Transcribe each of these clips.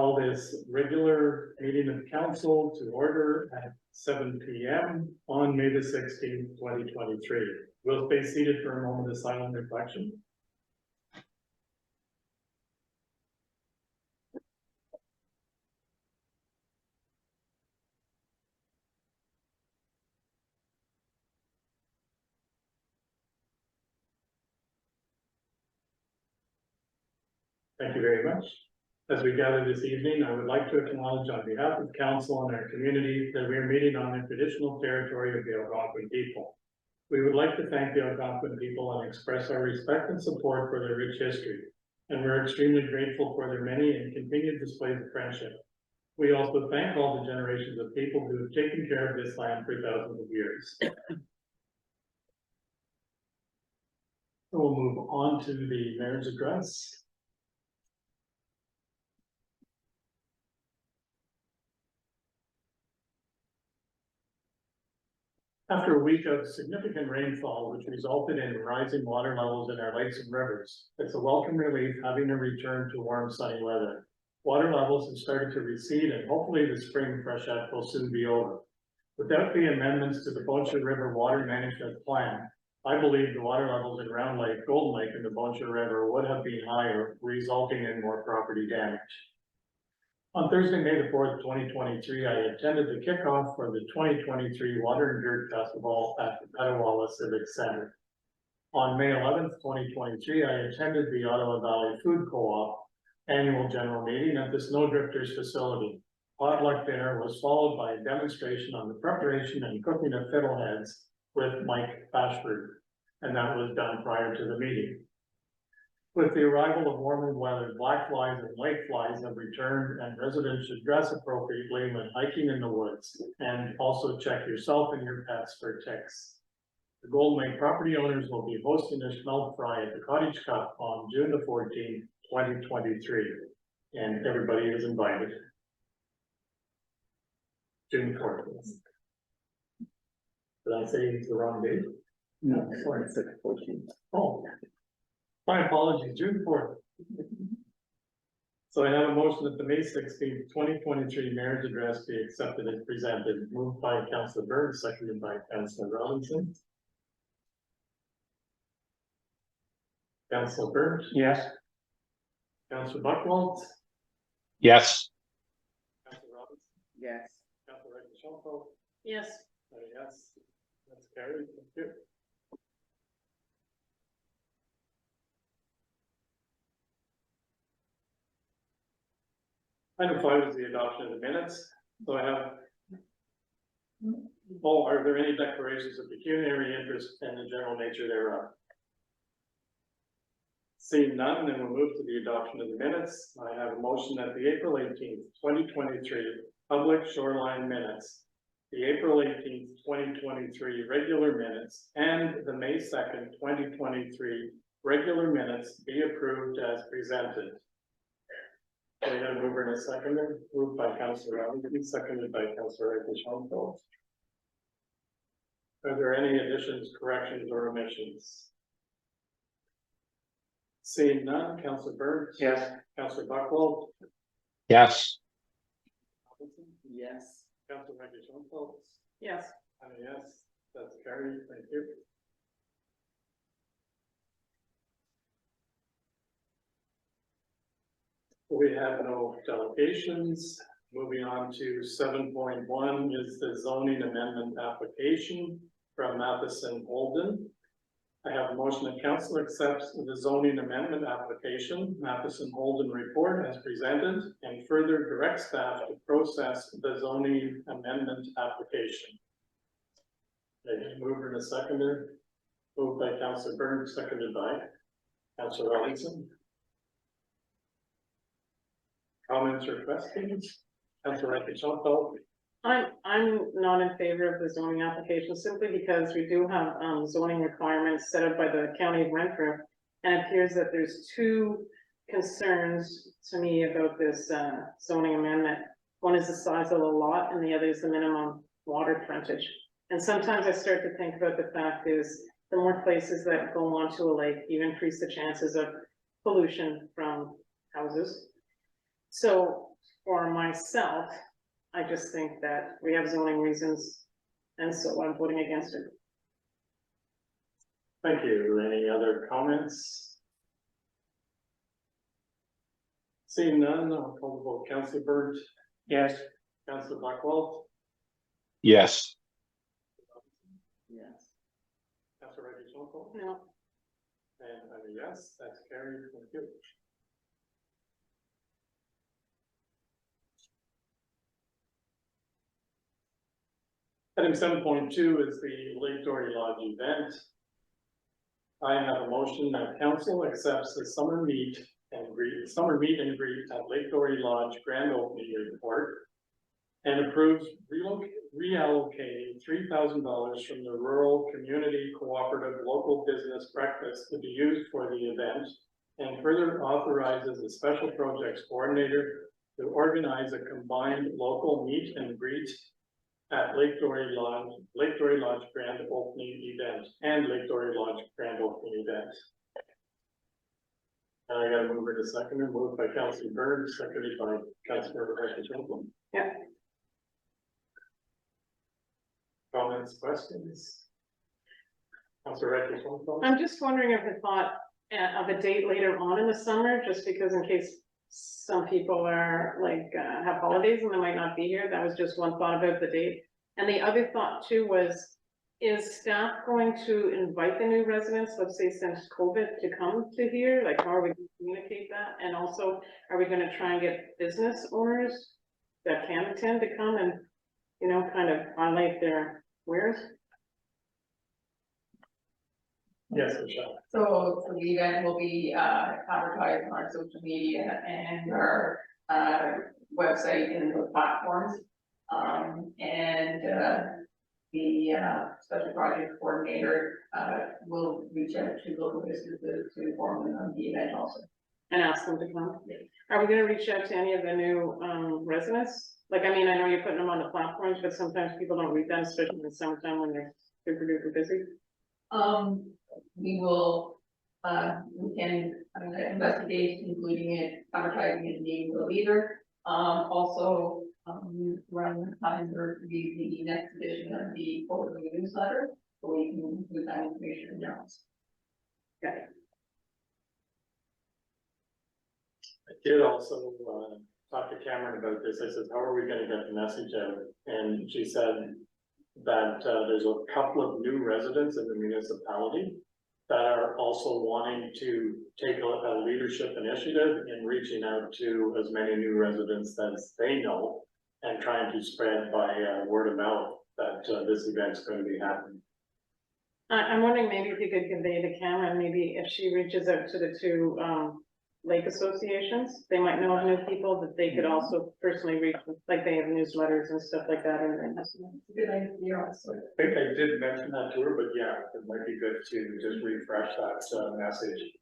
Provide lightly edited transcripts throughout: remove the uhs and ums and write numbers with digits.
call this regular meeting of council to order at 7 p.m. on May the 16th, 2023. We'll stay seated for a moment of silent reflection. Thank you very much. As we gather this evening, I would like to acknowledge on behalf of council and our community that we are meeting on the traditional territory of the Algonquin people. We would like to thank the Algonquin people and express our respect and support for their rich history. And we're extremely grateful for their many and continued displays of friendship. We also thank all the generations of people who have taken care of this land for thousands of years. We'll move on to the mayor's address. After a week of significant rainfall, which resulted in rising water levels in our lakes and rivers, it's a welcome relief having a return to warm, sunny weather. Water levels have started to recede, and hopefully the spring freshet will soon be over. Without the amendments to the Boncha River Water Management Plan, I believe the water levels in Round Lake, Golden Lake, and the Boncha River would have been higher, resulting in more property damage. On Thursday, May the 4th, 2023, I attended the kickoff for the 2023 Water and Dirt Festival at the Petawawa Civic Center. On May 11th, 2023, I attended the Ottawa Valley Food Co-op annual general meeting at the Snowdrifters facility. Potluck dinner was followed by a demonstration on the preparation and cooking of fiddleheads with Mike Bashford, and that was done prior to the meeting. With the arrival of warmer weather, black flies and lake flies have returned, and residents should dress appropriately when hiking in the woods, and also check yourself and your pets for ticks. The Golden Lake property owners will be hosting a smelt fry at the Cottage Cup on June the 14th, 2023, and everybody is invited. June 14th. Did I say the wrong date? No, sorry, it's the 14th. Oh. My apologies, June 4th. So I have a motion that the May 16th, 2023 mayor's address be accepted and presented, moved by Councillor Byrd, seconded by Councillor Robinson. Councillor Byrd? Yes. Councillor Buchwald? Yes. Councillor Robinson? Yes. Councillor Rechenko? Yes. Yes, that's carried. Thank you. Item 5 is the adoption of the minutes. So I have, are there any declarations of pecuniary interest and the general nature thereof? Seeing none, then we'll move to the adoption of the minutes. I have a motion that the April 18th, 2023 public shoreline minutes, the April 18th, 2023 regular minutes, and the May 2nd, 2023 regular minutes be approved as presented. We have a mover and a seconder, moved by Councillor Robinson, seconded by Councillor Rechenko. Are there any additions, corrections, or omissions? Seeing none, Councillor Byrd? Yes. Councillor Buchwald? Yes. Yes. Councillor Rechenko? Yes. Yes, that's carried, thank you. We have no delegations. Moving on to 7.1 is the zoning amendment application from Matheson Holden. I have a motion that council accepts the zoning amendment application, Matheson Holden report as presented, and further direct staff to process the zoning amendment application. Mover and a seconder, moved by Councillor Byrd, seconded by Councillor Robinson. Comments or questions? Councillor Rechenko? I'm not in favor of the zoning application simply because we do have zoning requirements set up by the County of Renfrew. And it appears that there's two concerns to me about this zoning amendment. One is the size of the lot and the other is the minimum water frontage. And sometimes I start to think about the fact is the more places that go onto a lake, you increase the chances of pollution from houses. So for myself, I just think that we have zoning reasons, and so I'm voting against it. Thank you. Any other comments? Seeing none, I'll call the vote. Councillor Burnt, Yes. Councillor Blackwell, yes, Yes. Councillor Reggie Schonko, No, and I'm a yes, that's carried. Thank you. Item 7.2 is the Lake Dory Lodge event. I have a motion that council accepts the summer meet and greet at Lake Dory Lodge grand opening report and approves reallocating $3,000 from the Rural Community Cooperative Local Business Breakfast to be used for the event, and further authorizes the special projects coordinator to organize a combined local meet and greet at Lake Dory Lodge grand opening event and Lake Dory Lodge grand opening event. And I got a mover to second, moved by Councillor Burns, seconded by Councillor Schonko. yeah, Comments, questions? Councillor Schonko? I'm just wondering if the thought of a date later on in the summer, just because in case some people are like, have holidays and they might not be here, that was just one thought about the date. And the other thought too was, is staff going to invite the new residents, let's say since COVID, to come to here? Like, how are we going to communicate that? And also, are we gonna try and get business owners that can attend to come and, you know, kind of highlight their wares? Yes, Michelle. So the event will be advertised on our social media and our website and the platforms. The special project coordinator will reach out to local businesses to inform them on the event also. And ask them to come? Are we gonna reach out to any of the new residents? Like, I mean, I know you're putting them on the platforms, but sometimes people don't read them, especially in the summertime when they're super duper busy. We will, we can investigate including it, advertising it, name the leader. Also, run the calendar to be the next edition of the quarterly newsletter, so we can include that information in there. Okay. I did also talk to Cameron about this. I said, how are we gonna get the message out? And she said that there's a couple of new residents in the municipality that are also wanting to take a leadership initiative in reaching out to as many new residents as they know and trying to spread by word of mouth that this event's going to be happening. I'm wondering maybe if you could convey to Cameron, maybe if she reaches out to the two lake associations, they might know of new people that they could also personally reach, like they have newsletters and stuff like that. Good idea also. I think I did mention that to her, but yeah, it might be good to just refresh that message.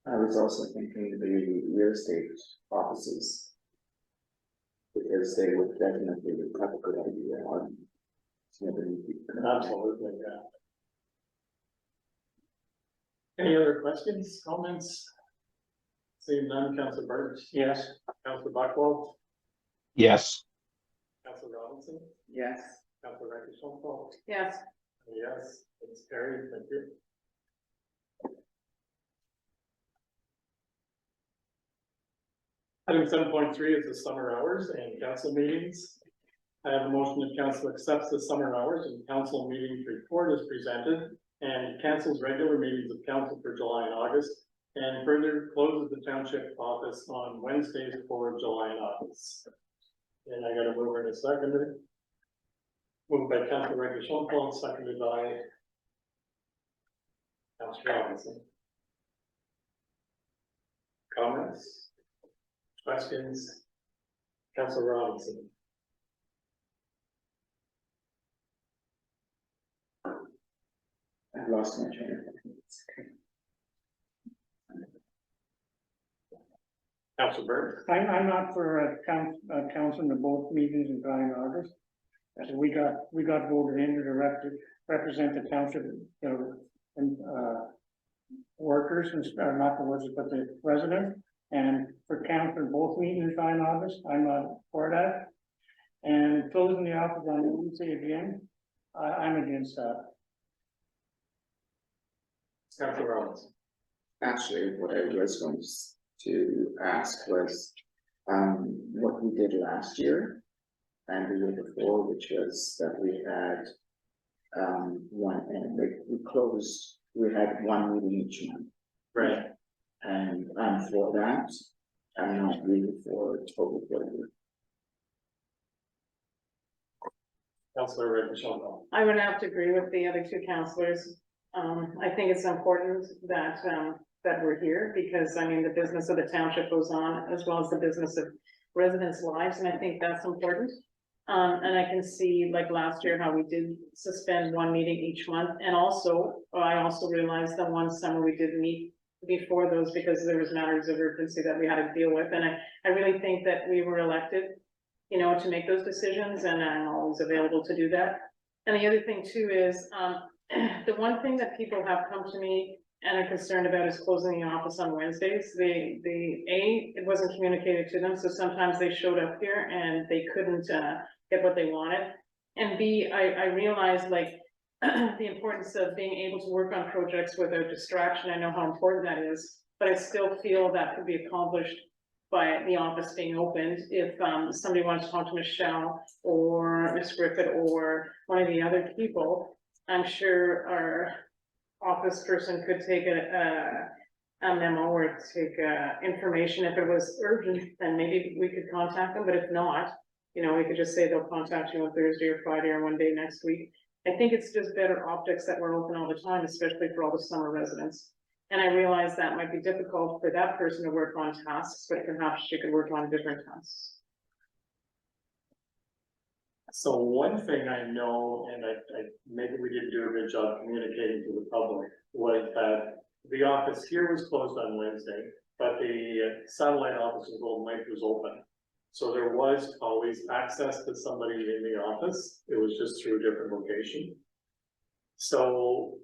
I was also thinking the real estate offices. Because they would definitely have a good idea on. Absolutely, yeah. Any other questions, comments? Seeing none, Councillor Burns? Yes. Councillor Blackwell? yes, Councillor Robinson? Yes. Councillor Schonko? Yes, Yes, it's carried, thank you. Item 7.3 is the summer hours and council meetings. I have a motion that council accepts the summer hours and council meetings report as presented and cancels regular meetings of council for July and August, and further closes the township office on Wednesdays for July and August. And I got a mover and a seconder. Moved by Councillor Schonko, seconded by Councillor Robinson. Comments? Questions? Councillor Robinson. I've lost my train of thought. Councillor Burns. I'm not for council to both meetings in July and August. As we got voted in to represent the township, you know, and workers and not the workers, but the residents. And for council, both meetings in July and August, I'm not for that. And closing the office on Wednesday again, I'm against that. Councilor Rollins. Actually, what I was going to ask was, what we did last year and the year before, which was that we had, one, and we had one meeting each month. Right. And I'm for that. I'm not really for total closure. Councilor Michelle. I would have to agree with the other two councillors. I think it's important that, that we're here because, I mean, the business of the township goes on as well as the business of residents' lives, and I think that's important. And I can see, like last year, how we did suspend one meeting each month, and also, I also realized that one summer we did meet before those because there was matters of urgency that we had to deal with, and I really think that we were elected, you know, to make those decisions, and I'm always available to do that. And the other thing too is, the one thing that people have come to me and are concerned about is closing the office on Wednesdays. It wasn't communicated to them, so sometimes they showed up here and they couldn't get what they wanted. And B, I realized like the importance of being able to work on projects without distraction. I know how important that is, but I still feel that could be accomplished by the office being opened. If somebody wants to talk to Michelle or Miss Griffith or one of the other people, I'm sure our office person could take a memo or take information. If it was urgent, then maybe we could contact them, but if not, you know, we could just say they'll contact you on Thursday or Friday or one day next week. I think it's just better optics that we're open all the time, especially for all the summer residents. And I realize that might be difficult for that person to work on tasks, but perhaps she could work on different tasks. So one thing I know, and I maybe we didn't do a good job communicating to the public, was that the office here was closed on Wednesday, but the satellite office in Golden Lake was open. So there was always access to somebody in the office. It was just through a different location. So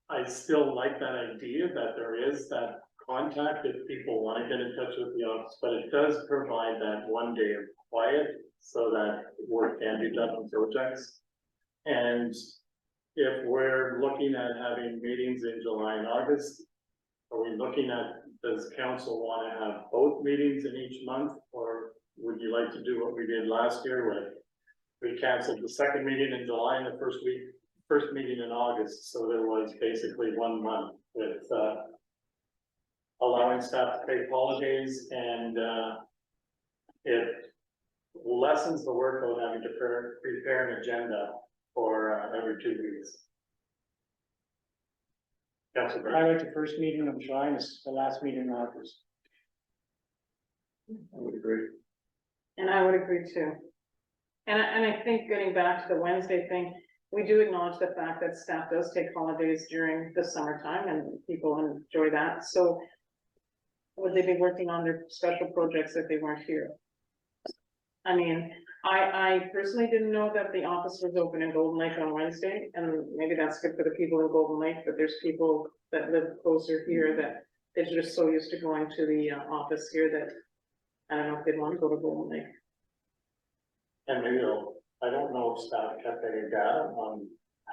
I still like that idea that there is that contact if people want to get in touch with the office, but it does provide that one day of quiet so that work can be done on projects. And if we're looking at having meetings in July and August, are we looking at, does council want to have both meetings in each month, or would you like to do what we did last year when we canceled the second meeting in July and the first meeting in August? So there was basically 1 month with allowing staff to take holidays, and it lessens the work of having to prepare an agenda for every 2 weeks. Councilor I like the first meeting of July and the last meeting in August. I would agree. And I would agree too. And I think getting back to the Wednesday thing, we do acknowledge the fact that staff does take holidays during the summertime and people enjoy that. So would they be working on their special projects if they weren't here? I mean, I personally didn't know that the office was open in Golden Lake on Wednesday, and maybe that's good for the people in Golden Lake, but there's people that live closer here that they're just so used to going to the office here that I don't know if they'd want to go to Golden Lake. And maybe I don't know if staff kept any data on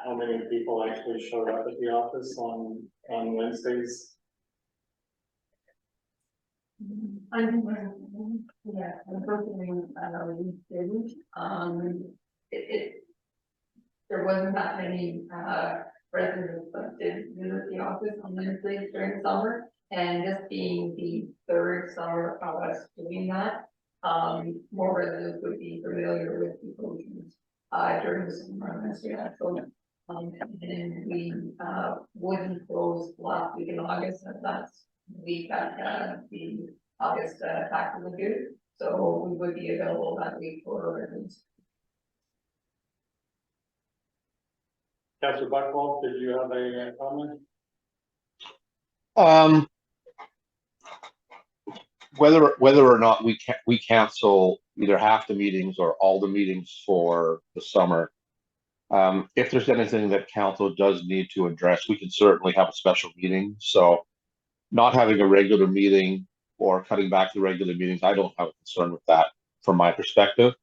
how many people actually showed up at the office on Wednesdays. Yeah, unfortunately, we didn't, there wasn't that many, residents that did visit the office on Wednesdays during summer, and this being the third summer of us doing that, more residents would be familiar with the closures, during the summer months, yeah, so, and we, wouldn't close last week in August, and that's the week that, the August, taxes are due. So we would be available that week for residents. Councilor Buckwalter, did you have a comment? Whether or not we cancel either half the meetings or all the meetings for the summer, if there's anything that council does need to address, we can certainly have a special meeting. So not having a regular meeting or cutting back the regular meetings, I don't have a concern with that from my perspective.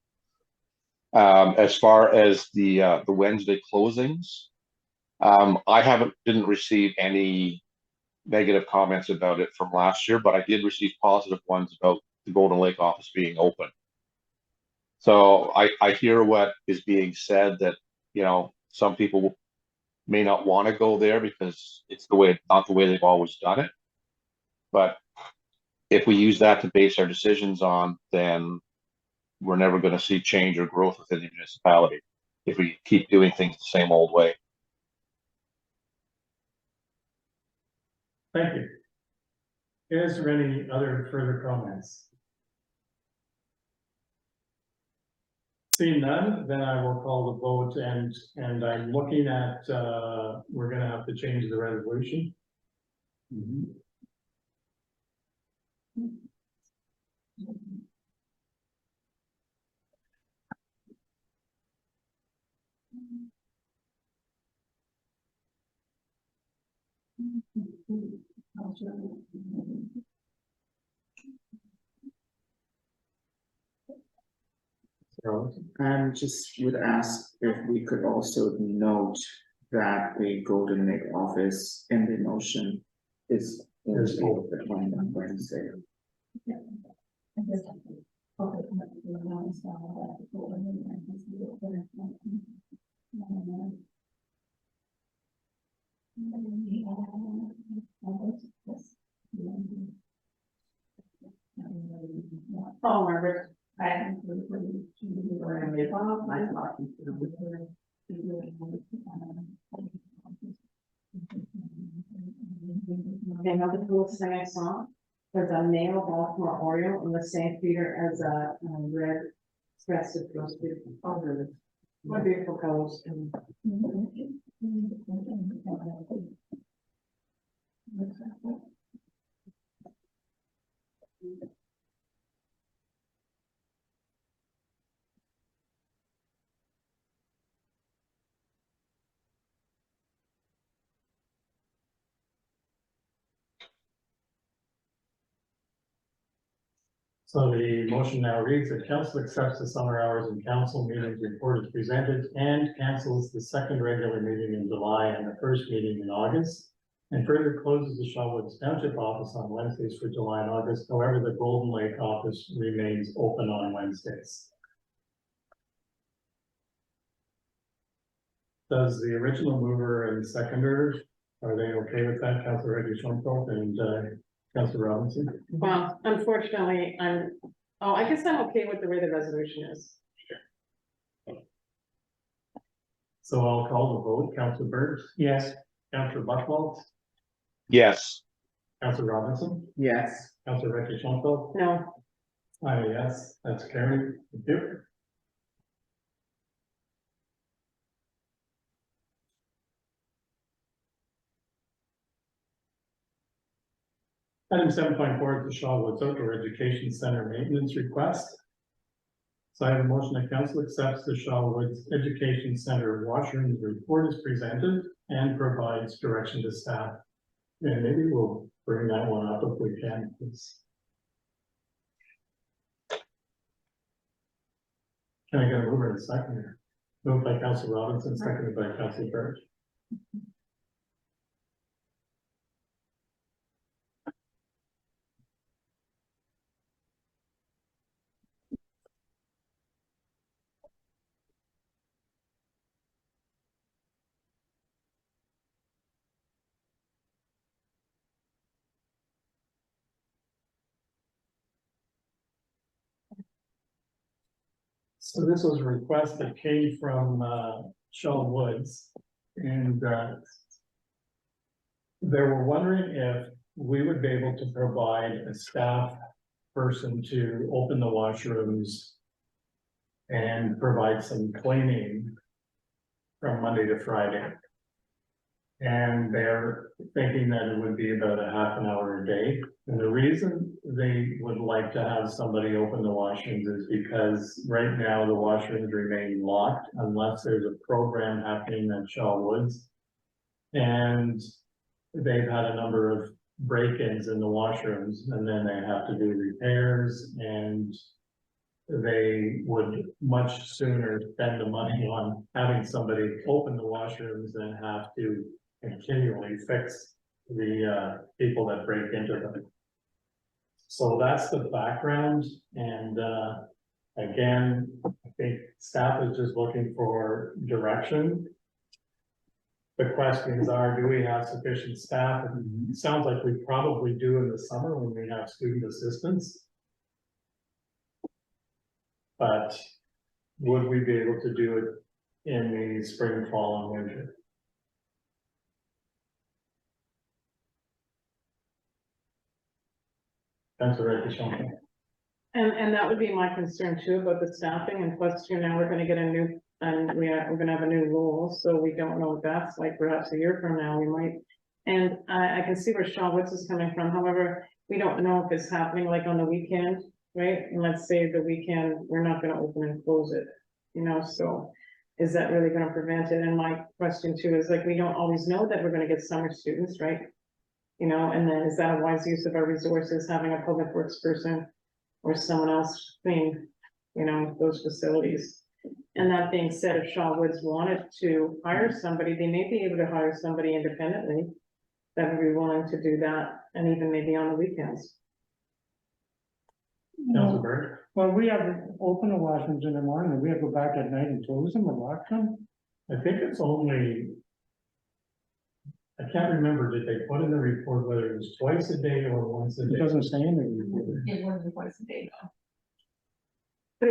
As far as the Wednesday closings, I didn't receive any negative comments about it from last year, but I did receive positive ones about the Golden Lake office being open. So I hear what is being said, that, you know, some people may not want to go there because it's not the way they've always done it. But if we use that to base our decisions on, then we're never going to see change or growth within the municipality if we keep doing things the same old way. Thank you. Is there any other further comments? Seeing none, then I will call the vote, and I'm looking at, we're gonna have to change the resolution. So, And just would ask if we could also note that the Golden Lake office in the motion is open on Wednesday. Oh, Margaret. Okay, now the coolest thing I saw was a male Baltimore Oriole in the same feeder as a red crested roasted. Oh, really? What beautiful colors. So the motion now reads that council accepts the summer hours and council meetings report as presented and cancels the second regular meeting in July and the first meeting in August. And further closes the Shawwoods Township office on Wednesdays for July and August. However, the Golden Lake office remains open on Wednesdays. Does the original mover and seconder, are they okay with that, Councilor Reggie Schoenfeld and Councilor Robinson? Well, unfortunately, I guess I'm okay with the way the resolution is. So I'll call the vote. Councilor Burns? Yes. Councilor Buchwald? Yes. Councilor Robinson? Yes. Councilor Reggie Schoenfeld? No, Yes, that's carried. Thank you. Item 7.4 is the Shawwoods Outdoor Education Center maintenance request. So I have a motion that council accepts the Shawwoods Education Center washrooms report as presented and provides direction to staff. And maybe we'll bring that one up if we can, please. Can I get a mover in a second here? Moved by Councilor Robinson, seconded by Councilor Burns. So this was a request that came from Shawwoods, and they were wondering if we would be able to provide a staff person to open the washrooms and provide some cleaning from Monday to Friday. And they're thinking that it would be about a half an hour a day. And the reason they would like to have somebody open the washrooms is because right now the washrooms remain locked unless there's a program happening at Shawwoods. And they've had a number of break-ins in the washrooms, and then they have to do repairs, and they would much sooner spend the money on having somebody open the washrooms than have to continually fix the people that break into them. So that's the background, and again, I think staff is just looking for direction. The questions are, do we have sufficient staff? And it sounds like we probably do in the summer when we have student assistants. But would we be able to do it in the spring, fall, and winter? Councilor Reddish-Shonka. And that would be my concern too about the staffing, and plus, now we're gonna get a new, and we're gonna have a new role, so we don't know what that's like. Perhaps a year from now, we might. And I can see where Sean Woods is coming from, however, we don't know if it's happening like on the weekend, right? And let's say the weekend, we're not gonna open and close it, so is that really gonna prevent it? And my question too is, like, we don't always know that we're gonna get summer students, right? And then is that a wise use of our resources, having a public works person or someone else clean, those facilities? And that being said, if Shaw Woods wanted to hire somebody, they may be able to hire somebody independently that would be willing to do that, and even maybe on the weekends. Councilor Bird? Well, we have to open the washrooms in the morning, and we have to go back at night and close them or lock them. I think it's only, I can't remember, did they put in the report whether it was twice a day or once a It day? doesn't say in the report. It wasn't twice a day though. But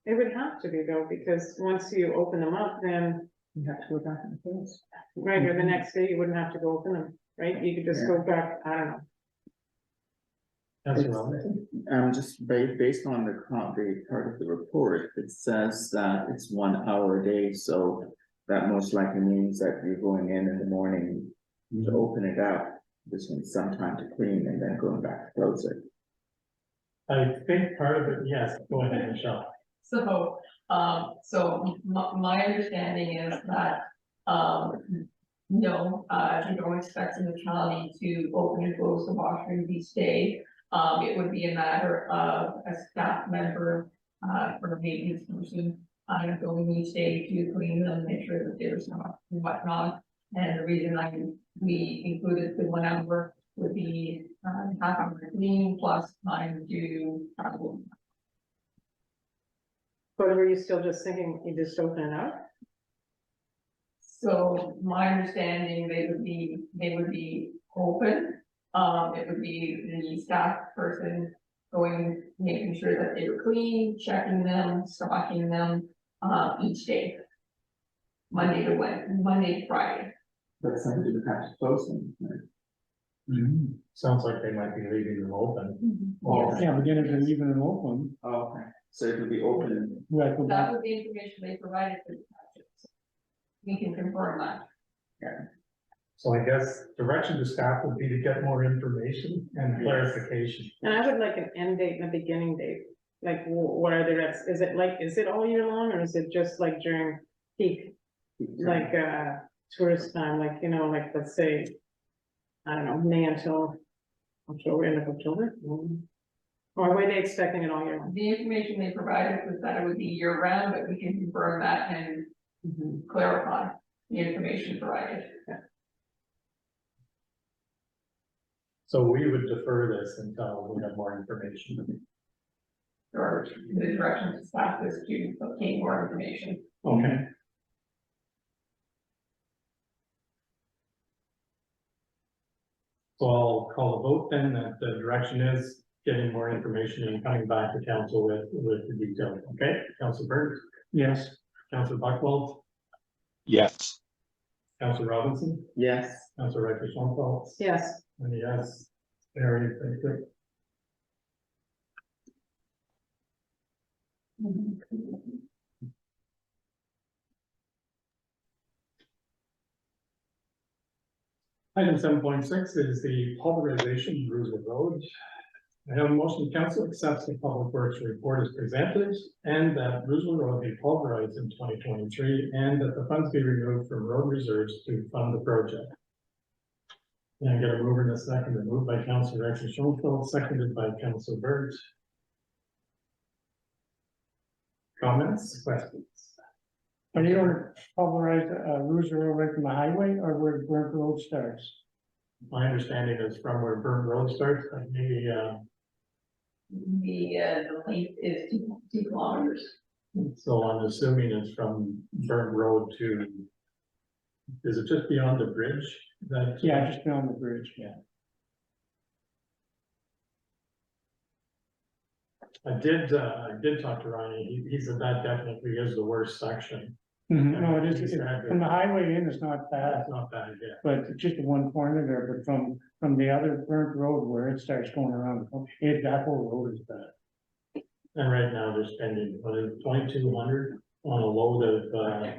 it would have to be though, because once you open them up, then, You have to go back and close. right, or the next day, you wouldn't have to go open them, right? You could just go back, I don't know. Councilor Robinson? Just based on the part of the report, it says that it's 1 hour a day, so that most likely means that you're going in the morning to open it up. This needs some time to clean and then going back to close it. I think part of it, yes, go ahead, Michelle. So, my understanding is that, no, you don't expect the county to open and close the washrooms each day. It would be a matter of a staff member, or a maintenance person, going each day to clean them, make sure that there's not and whatnot. And the reason we included the 1 hour would be, half hour clean plus time to travel. But were you still just thinking you just open it up? So my understanding, they would be open. It would be the staff person going, making sure that they were clean, checking them, stocking them, each day. Monday to Friday. But somebody would have to close them. Right? Sounds like they might be leaving them open. Yes. Yeah, but then if they're leaving it open, Oh, okay, so it would be open. we have to go That back. was the information they provided to the township. We can confirm that. So I guess direction to staff would be to get more information and clarification. And I would like an end date and a beginning date. Like, what are the reps? Is it all year long, or is it just like during peak, like, tourist time, like, like, let's say, I don't know, May until October, end of October? Or were they expecting it all year long? The information they provided was that it would be year round, but we can confirm that and clarify the information provided. So we would defer this until we have more information. Or the direction to staff is to obtain more information. Okay. So I'll call a vote then that the direction is getting more information and coming back to council with the detail. Okay, Councilor Burns, Yes, Councilor Buchwald, Yes. Councilor Robinson, Yes, Councilor Reddish-Shonka, Yes, and yes, very, thank you. Item 7.6 is the pulverization of Roosevelt Road. I have a motion, council accepts the public works report as presented, and that Roosevelt Road be pulverized in 2023, and that the funds be removed from road reserves to fund the project. And I get a mover in a second, a move by Councilor Schoenfeld, seconded by Councilor Burt. Comments, questions? Are you gonna pulverize, Rouge Road right from the highway or where Burnt Road starts? My understanding is from where Burn Road starts, like maybe, The length is 2 kilometers. so I'm assuming it's from Burn Road to. Is it just beyond the bridge? That, Yeah, just beyond the bridge, yeah. I did talk to Ronnie, he said that definitely is the worst section. No, it is, from the highway in, it's not bad, That's not bad, yeah. but just one corner there, but from the other Burnt Road where it starts going around, that whole road is bad. And right now they're spending, what is it, 2,200 on a load of,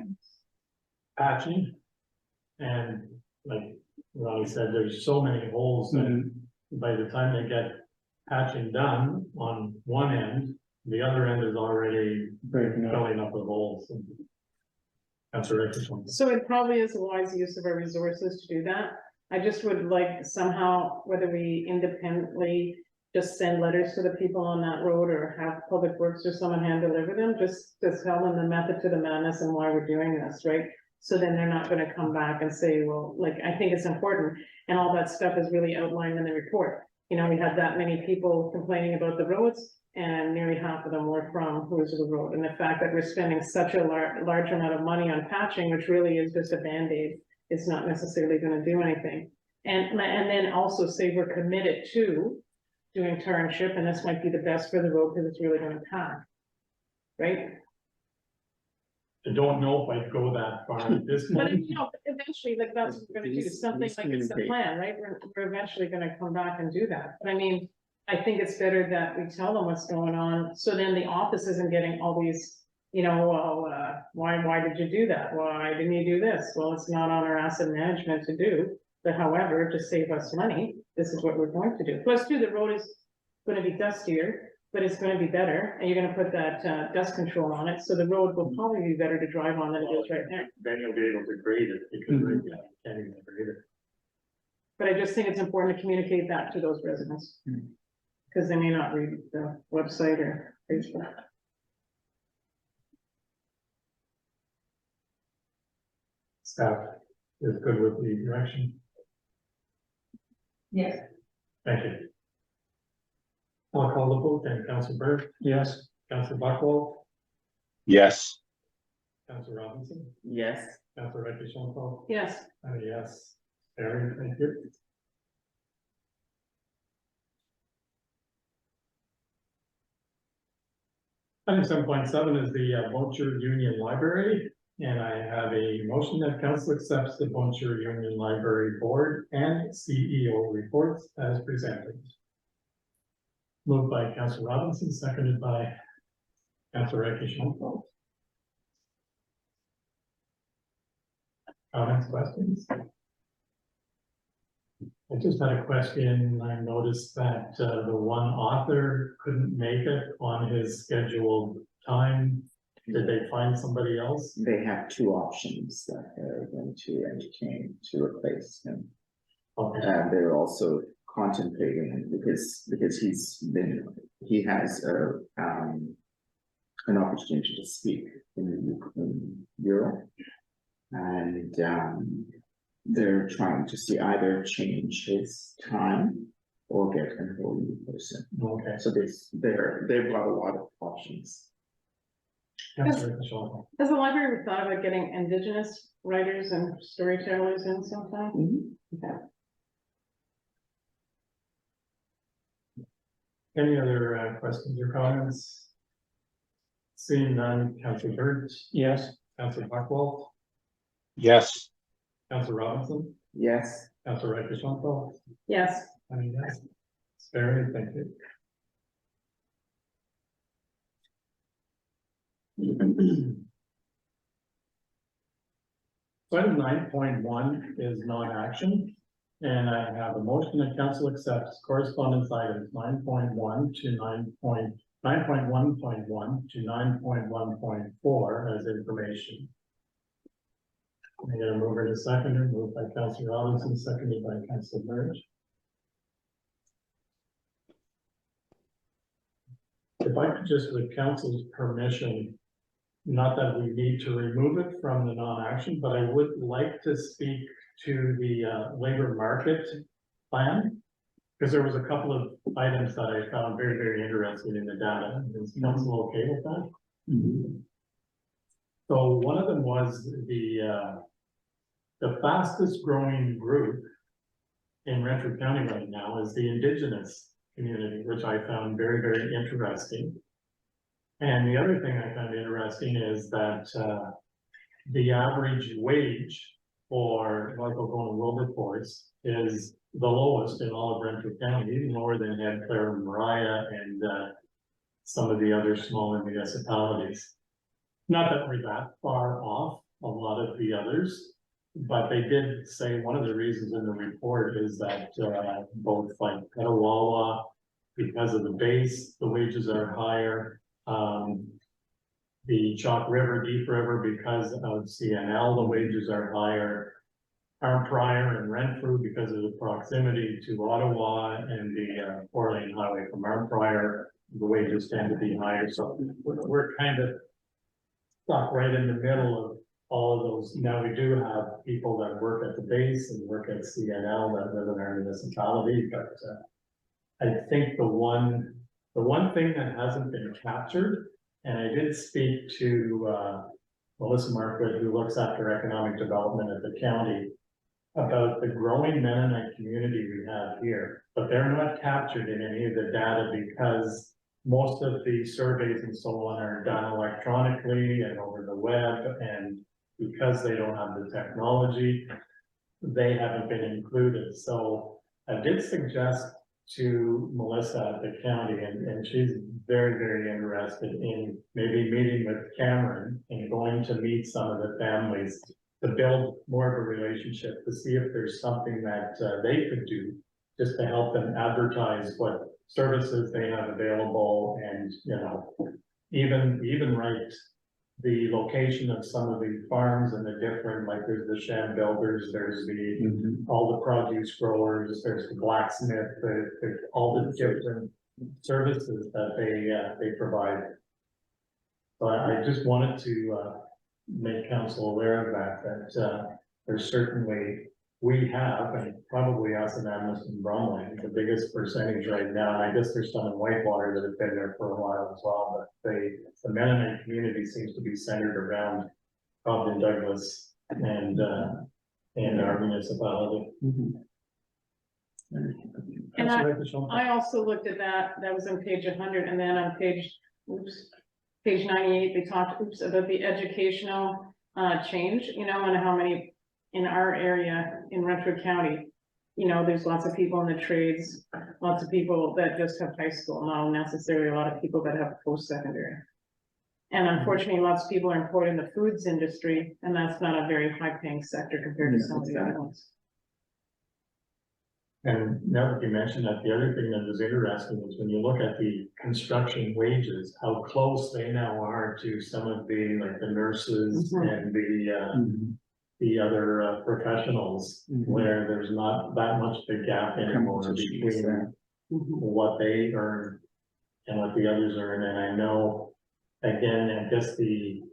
patching. And like Ronnie said, there's so many holes that by the time they get patching done on one end, the other end is already Breaking up. filling up with holes. And that's a right one. So it probably is a wise use of our resources to do that. I just would like somehow, whether we independently just send letters to the people on that road or have Public Works or someone hand deliver them, just to tell them the method to the madness and why we're doing this, right? So then they're not gonna come back and say, well, like, I think it's important, and all that stuff is really outlined in the report. You know, we had that many people complaining about the roads, and nearly half of them were from Rouge Road. And the fact that we're spending such a large amount of money on patching, which really is just a Band-Aid, it's not necessarily gonna do anything. And then also say we're committed to doing Township, and this might be the best for the road, because it's really gonna pack. Right? I don't know if I'd go that far at this But point. you know, eventually, like, that's what we're gonna do, something like it's the plan, right? We're eventually gonna come back and do that. But I mean, I think it's better that we tell them what's going on, so then the office isn't getting all these, you know, well, why did you do that? Why didn't you do this? Well, it's not on our asset management to do, but however, to save us money, this is what we're going to do. Plus too, the road is gonna be dustier, but it's gonna be better, and you're gonna put that, dust control on it, so the road will probably be better to drive on than it is right now. Then you'll be able to grade it, because right now you can't even grade it. But I just think it's important to communicate that to those residents. Cause they may not read the website or Facebook. Staff is good with the direction. Yes. Thank you. I'll call the vote then. Council Burt, Yes. Council Buckwalter, Yes. Council Robinson, Yes, Council Schoenfeld, Yes, yes. Barry, thank you. Item 7.7 is the Boncher Union Library, and I have a motion that council accepts the Boncher Union Library Board and CEO reports as presented. Moved by Council Robinson, seconded by Council Schoenfeld. Comments, questions? I just had a question. I noticed that the one author couldn't make it on his scheduled time. Did they find somebody else? they have two options that they're going to entertain to replace him. Okay, And they're also contemplating, because he has an opportunity to speak in Europe. And they're trying to see either change his time or get a whole new person. okay. So they've got a lot of options. Councilor Schoenfeld. has the library thought about getting Indigenous writers and storytellers in sometime? Okay. Any other questions or comments? Seeing none, Councilor Burt, Yes. Councilor Buckwalter, Yes. Councilor Robinson, Yes, Councilor Schoenfeld, Yes, yes. Barry, thank you. So item 9.1 is non-action, and I have a motion that council accepts correspondence items 9.1 to 9.1.1 to 9.1.4 as information. I got a mover and a seconder, moved by Councilor Robinson, seconded by Councilor Burge. If I could just, with council's permission, not that we need to remove it from the non-action, but I would like to speak to the labor market plan. Because there was a couple of items that I found very, very interesting in the data. Is council okay with that? So one of them was the fastest growing group in Renfrew County right now is the Indigenous community, which I found very, very interesting. And the other thing I found interesting is that the average wage for Algona Wilberforce is the lowest in all of Renfrew County, even lower than Ed Clare and Mariah and some of the other smaller municipalities. Not that we're that far off a lot of the others, but they did say one of the reasons in the report is that both like Petawawa, because of the base, the wages are higher. The Chalk River, Deep River, because of CNL, the wages are higher. Armprior and Renfrew, because of the proximity to Ottawa and the 4-lane highway from Armprior, the wages tend to be higher. So we're kind of stuck right in the middle of all of those. Now we do have people that work at the base and work at CNL that live in our municipality, but I think the one thing that hasn't been captured, and I did speak to Melissa Markwood, who looks after economic development at the county, about the growing Mennonite community we have here, but they're not captured in any of the data because most of the surveys and so on are done electronically and over the web, and because they don't have the technology, they haven't been included. So I did suggest to Melissa at the county, and she's very, very interested in maybe meeting with Cameron and going to meet some of the families to build more of a relationship, to see if there's something that they could do just to help them advertise what services they have available, and even write the location of some of the farms and the different, like there's the sham builders, there's the all the produce growers, there's the blacksmith, there's all the different services that they provide. So I just wanted to make council aware of that there's certainly, we have, and probably us and Amherst and Bromley, the biggest percentage right now, and I guess there's some in Whitewater that have been there for a while as well, but the Mennonite community seems to be centered around Cobden, Douglas, and our municipality. And Councilor Michelle? I also looked at that was on page 100, and then on page 98, they talked, about the educational change, and how many in our area in Renfrew County, there's lots of people in the trades, lots of people that just have high school, not necessarily a lot of people that have post-secondary. And unfortunately, lots of people are employed in the foods industry, and that's not a very high-paying sector compared to some of the other ones. And now that you mentioned that, the other thing that was interesting is when you look at the construction wages, how close they now are to some of the, like the nurses and the other professionals, where there's not that much of a gap anymore between what they earn and what the others earn. And I know, again, I guess the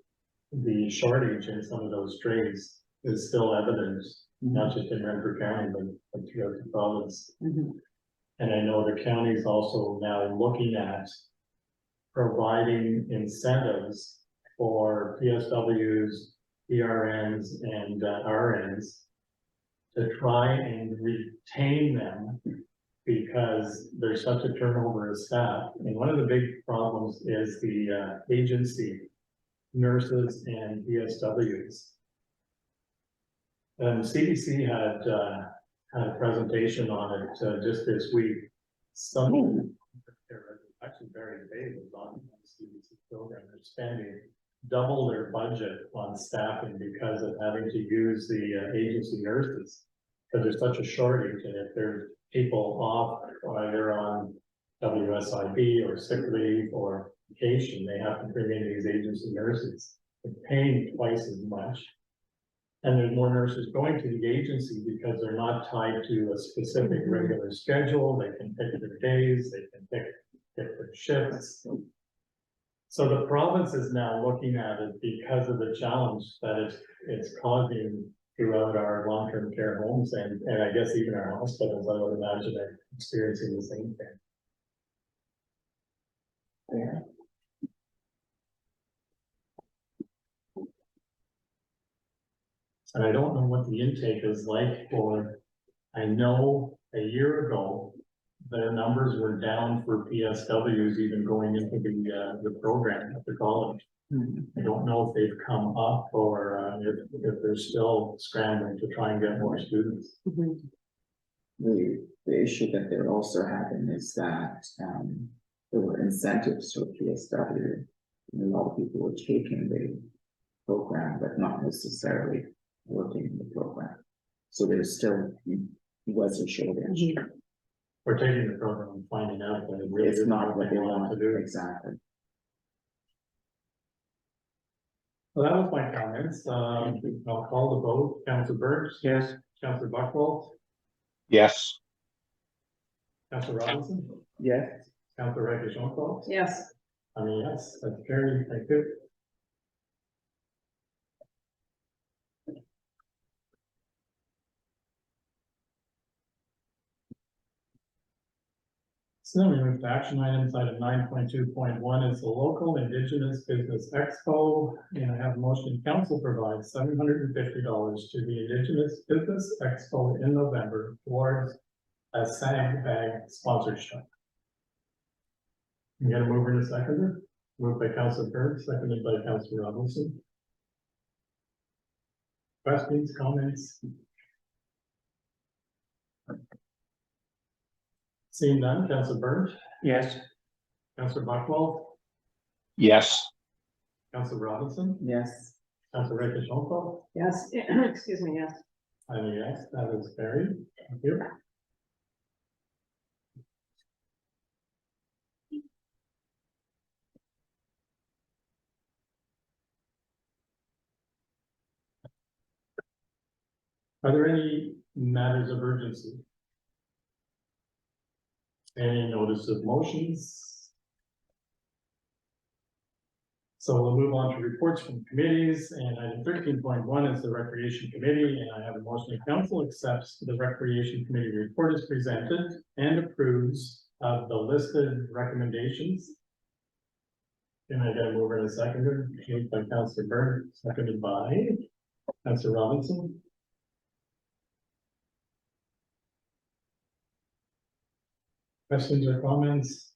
shortage in some of those trades is still evident, not just in Renfrew County, but throughout the province. And I know the county is also now looking at providing incentives for PSWs, PRNs, and RNs to try and retain them, because there's such a turnover of staff. And one of the big problems is the agency nurses and PSWs. And CDC had a presentation on it just this week. Actually, Barry Bay was on the CDC program. They're spending double their budget on staffing because of having to use the agency nurses, because there's such a shortage. And if there's people off, either on WSIB or sick leave or vacation, they have to bring in these agency nurses. They're paying twice as much. And there's more nurses going to the agency because they're not tied to a specific regular schedule, they can pick their days, they can pick their shifts. So the province is now looking at it because of the challenge that it's causing throughout our long-term care homes and I guess even our hospitals, I would imagine they're experiencing the same thing. Yeah. And I don't know what the intake is like for, I know a year ago, the numbers were down for PSWs even going into the program at the college. I don't know if they've come up or if they're still scrambling to try and get more students. The issue that they're also having is that, there were incentives for PSW. And a lot of people were taking the program, but not necessarily working in the program. So there's still was a shortage. We're taking the program and finding out that it really It's is not what they want want to do. exactly. Well, that was my comments. I'll call the vote. Councillor Burns, Yes. Councillor Buchwald, Yes. Councillor Robinson, Yes. Councillor Regis Jean-Claude. Yes, I mean, yes, that's carried. Thank you. So then we move to action items. Item 9.2.1 is the local Indigenous Business Expo, and I have a motion, council provides $750 to the Indigenous Business Expo in November towards a sandbag sponsorship. You got a mover and a seconder? Moved by Councilor Burke, seconded by Councilor Robinson. Questions, comments? Seeing none, Councilor Burke, Yes. Councilor Buchwald, Yes. Councilor Robinson, Yes. Councilor Regis Jean-Claude. yes, excuse me, yes. I'm a yes, that is carried. Thank you. Are there any matters of urgency? Any notice of motions? So we'll move on to reports from committees, and item 13.1 is the Recreation Committee, and I have a motion that council accepts the Recreation Committee report as presented and approves of the listed recommendations. Can I get a mover and a seconder? Moved by Councilor Byrne, seconded by Councilor Robinson. Questions or comments?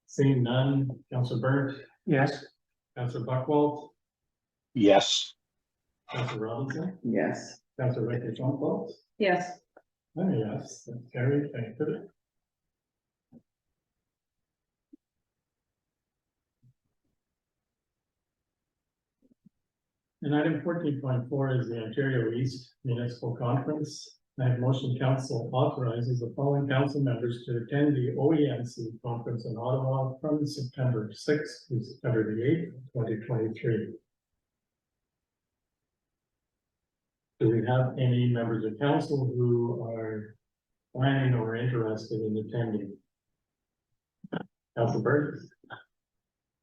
Seeing none, Councilor Byrne, Yes. Councilor Buchwald, Yes. Councilor Robinson, Yes. Councilor Regis Jean-Claude. Yes, I'm a yes, that's carried, thank you. And item 14.4 is the Ontario East Municipal Conference. I have motion council authorizes the following council members to attend the OEMC conference in Ottawa from September 6th to September the 8th, 2023. Do we have any members of council who are planning or interested in attending? Council Burns?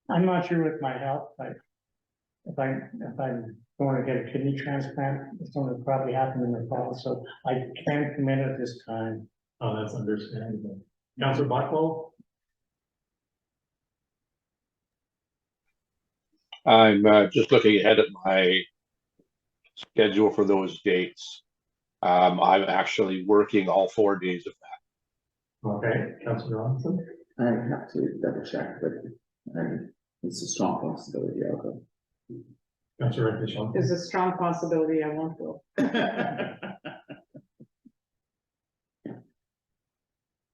I'm not sure with my health, but if I'm going to get a kidney transplant, it's going to probably happen in the fall, so I can't commit at this time. Oh, that's understandable. Councilor Buchwald? I'm just looking ahead at my schedule for those dates. I'm actually working all 4 days of that. Okay, Councilor Robinson? I have to double check, but it's a strong possibility I'll go. Councilor Regis Jean-Claude? there's a strong possibility I won't go.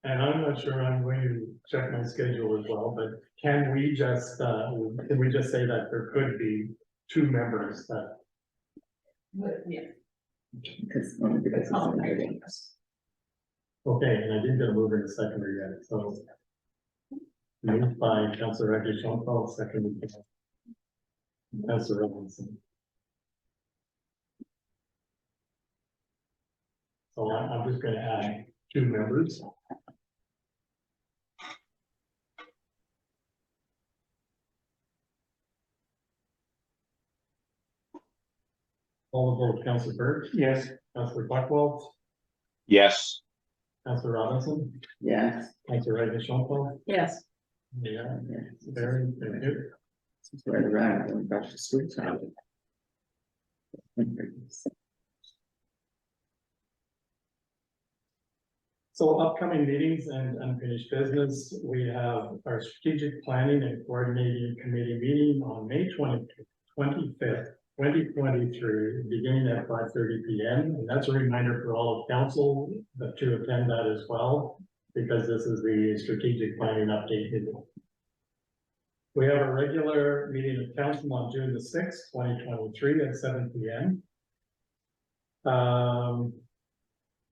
And I'm not sure I'm going to check my schedule as well, but can we just say that there could be 2 members that, But, yeah, Because only because it's in writing. okay, and I didn't get a mover in a seconder yet, so. Moved by Councilor Regis Jean-Claude, seconded by Councillor Robinson. So I'm just gonna add 2 members. All vote, Councillor Burt, Yes, Councillor Buckwald, Yes. Councillor Robinson, Yes. Councillor Ray Chantal. Yes. Yeah, very good. It's right around, going back to school time. So upcoming meetings and unfinished business, we have our strategic planning and coordinating committee meeting on May 25th, 2023, beginning at 5:30 p.m. And that's a reminder for all of council to attend that as well, because this is the strategic planning update meeting. We have a regular meeting of council on June the 6th, 2023 at 7 p.m.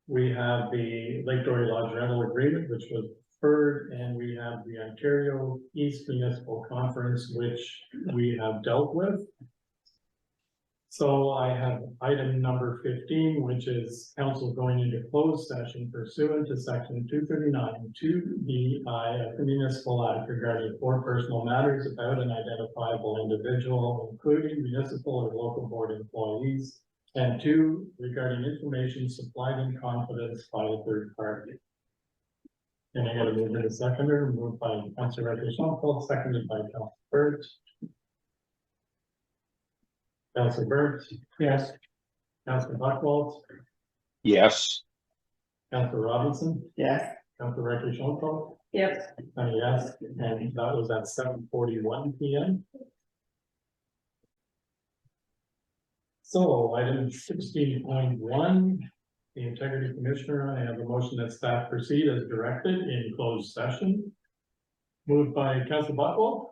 We have the Lake Dory Lodge rental agreement, which was deferred, and we have the Ontario East Municipal Conference, which we have dealt with. So I have item number 15, which is council going into closed session pursuant to section 239 2BI of the Municipal Act regarding 4 personal matters about an identifiable individual, including municipal or local board employees, and 2, regarding information supplied in confidence by a third party. And I got to move in a seconder, moved by Councillor Chantal, seconded by Councillor Burt. Councillor Burt, yes, Councillor Buckwald, Yes. Councillor Robinson, Yes. Councillor Chantal, Yes. and yes, and that was at 7:41 p.m. So item 16.1, the Integrity Commissioner, I have a motion that staff proceed as directed in closed session. Moved by Councillor Buckwald,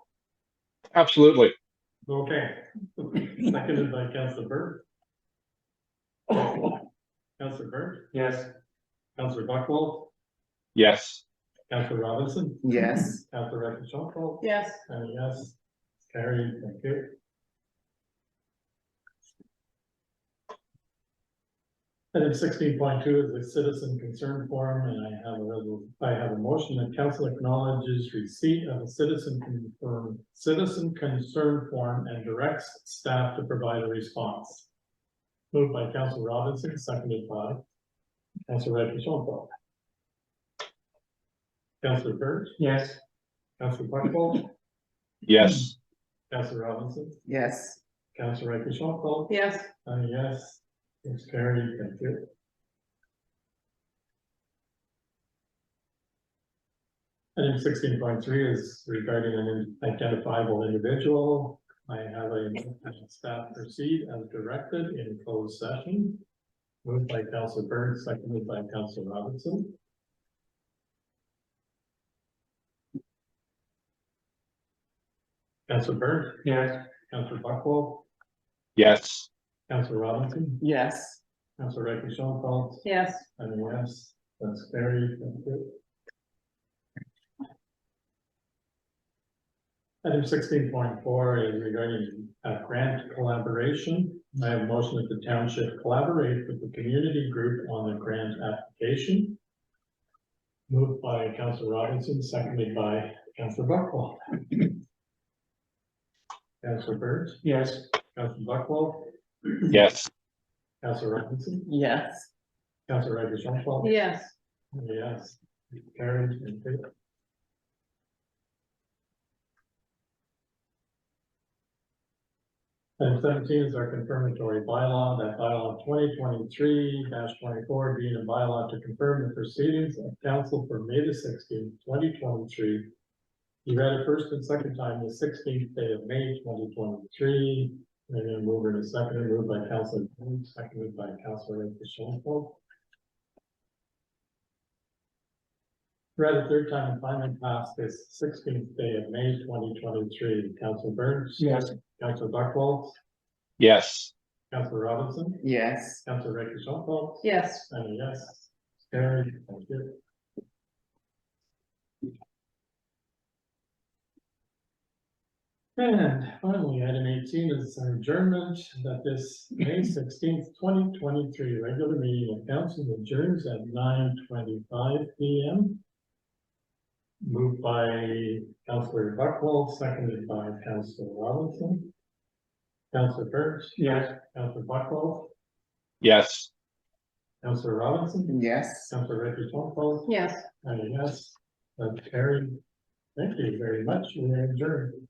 Absolutely. okay, seconded by Councillor Burt. Councillor Burt, yes, Councillor Buckwald, Yes. Councillor Robinson, Yes. Councillor Chantal, Yes. and yes, carried, thank you. Item 16.2 is the citizen concern form, and I have a motion that council acknowledges receipt of a citizen concern form and directs staff to provide a response. Moved by Councillor Robinson, seconded by Councillor Chantal. Councillor Burt, yes, Councillor Buckwald, Yes. Councillor Robinson, Yes. Councillor Chantal, Yes. and yes, it's carried, thank you. Item 16.3 is regarding an identifiable individual. I have a staff proceed as directed in closed session. Moved by Councillor Burns, seconded by Councillor Robinson. Councillor Burns, yes, Councillor Buckwald, Yes. Councillor Robinson, Yes. Councillor Chantal, Yes. and yes, that's carried, thank you. Item 16.4 is regarding grant collaboration. I have a motion that the township collaborate with the community group on the grant application. Moved by Councillor Robinson, seconded by Councillor Buckwald. Councillor Burns, yes, Councillor Buckwald, Yes. Councillor Robinson, Yes. Councillor Chantal. Yes. Yes, carried, thank you. Item 17 is our confirmatory bylaw, that bylaw 2023-24 being a bylaw to confirm the proceedings of council for May the 16th, 2023. You read it first and second time, the 16th day of May, 2023. And then move in a second, moved by Councillor, seconded by Councillor Chantal. Read a third time and finally passed this 16th day of May, 2023. Councillor Burns. yes, Councillor Buckwald, Yes. Councillor Robinson, Yes. Councillor Chantal, Yes. and yes, carried, thank you. And finally, item 18 is adjournment that this May 16th, 2023 regular meeting of council adjourns at 9:25 p.m. Moved by Councillor Buckwell, seconded by Councillor Robinson. Councillor Burns. Yes. Councillor Buckwell, Yes. Councillor Robinson, Yes. Councillor Reggie Buckwell, Yes. and a yes, that's carried. Thank you very much. We are adjourned.